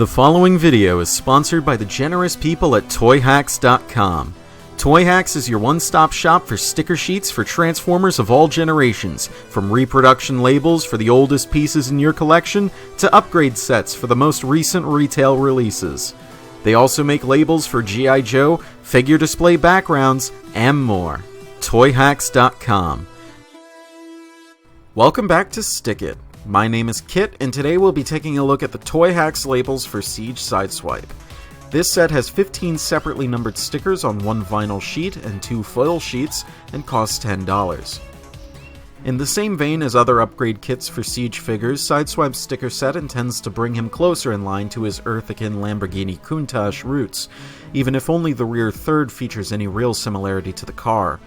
The following video is sponsored by the generous people at TOYHAX.com. TOYHAX is your one-stop shop for sticker sheets for Transformers of all generations, from reproduction labels for the oldest pieces in your collection to upgrade sets for the most recent retail releases. They also make labels for G.I. Joe, figure display backgrounds, and more. TOYHAX.com. Welcome back to SticKit. My name is Kit, and today we'll be taking a look at the TOYHAX labels for Siege Sideswipe. This set has 15 separately numbered stickers on one vinyl sheet and 2 foil sheets, and costs $10. In the same vein as other upgrade kits for Siege figures, Sideswipe's sticker set intends to bring him closer in line to his Earthican Lamborghini Countach roots, even if only the rear third features any real similarity to the car.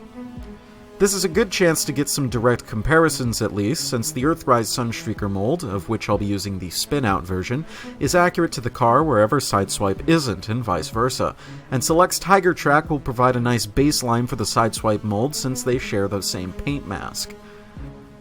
This is a good chance to get some direct comparisons at least, since the Earthrise Sunstreaker mold, of which I'll be using the spin-out version, is accurate to the car wherever Sideswipe isn't, and vice versa, and Select's Tiger Track will provide a nice baseline for the Sideswipe mold since they share the same paint mask.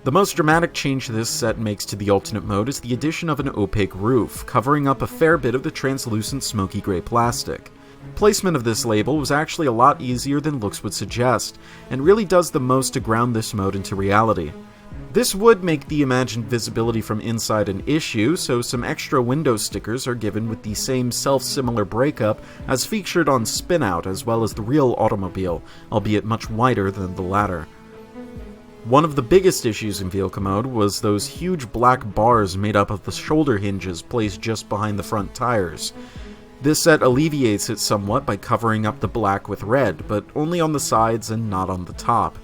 The most dramatic change this set makes to the alternate mode is the addition of an opaque roof, covering up a fair bit of the translucent smoky gray plastic. Placement of this label was actually a lot easier than looks would suggest, and really does the most to ground this mode into reality. This would make the imagined visibility from inside an issue, so some extra window stickers are given with the same self-similar breakup as featured on Spin-Out, as well as the real automobile, albeit much wider than the latter. One of the biggest issues in vehicle mode was those huge black bars made up of the shoulder hinges placed just behind the front tires. This set alleviates it somewhat by covering up the black with red, but only on the sides and not on the top.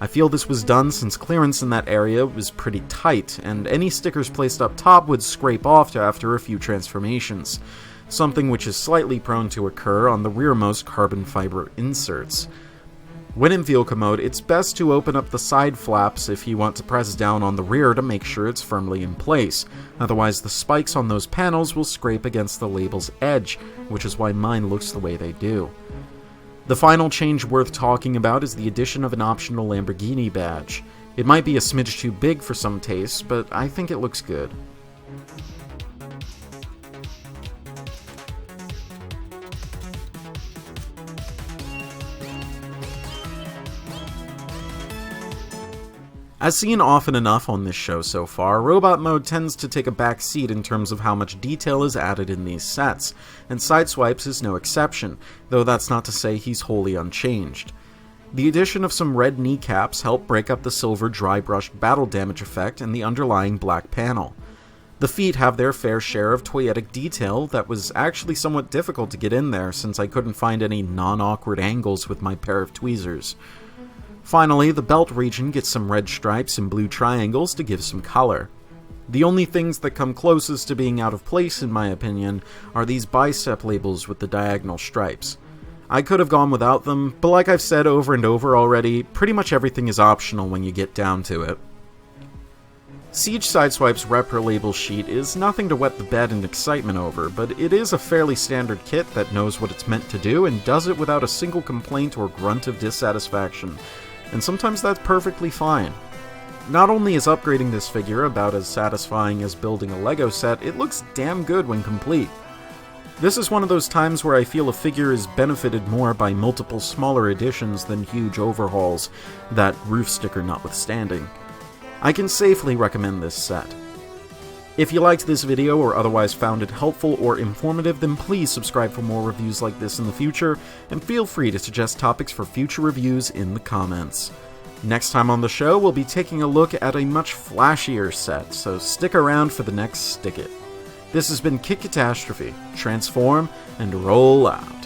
I feel this was done since clearance in that area was pretty tight, and any stickers placed up top would scrape off after a few transformations, something which is slightly prone to occur on the rearmost carbon fiber inserts. When in vehicle mode, it's best to open up the side flaps if you want to press down on the rear to make sure it's firmly in place, otherwise the spikes on those panels will scrape against the label's edge, which is why mine looks the way they do. The final change worth talking about is the addition of an optional Lamborghini badge. It might be a smidge too big for some tastes, but I think it looks good. As seen often enough on this show so far, robot mode tends to take a back seat in terms of how much detail is added in these sets, and Sideswipe's is no exception, though that's not to say he's wholly unchanged. The addition of some red kneecaps help break up the silver dry-brushed battle damage effect and the underlying black panel. The feet have their fair share of toyetic detail that was actually somewhat difficult to get in there since I couldn't find any non-awkward angles with my pair of tweezers. Finally, the belt region gets some red stripes and blue triangles to give some color. The only things that come closest to being out of place in my opinion are these bicep labels with the diagonal stripes. I could have gone without them, but like I've said over and over already, pretty much everything is optional when you get down to it. Siege Sideswipe's repro label sheet is nothing to wet the bed in excitement over, but it is a fairly standard kit that knows what it's meant to do and does it without a single complaint or grunt of dissatisfaction. And sometimes that's perfectly fine. Not only is upgrading this figure about as satisfying as building a Lego set, it looks damn good when complete. This is one of those times where I feel a figure is benefited more by multiple smaller additions than huge overhauls, that roof sticker notwithstanding. I can safely recommend this set. If you liked this video or otherwise found it helpful or informative, then please subscribe for more reviews like this in the future, and feel free to suggest topics for future reviews in the comments. Next time on the show, we'll be taking a look at a much flashier set, so stick around for the next SticKit. This has been Kit Katastrophe. Transform and roll out.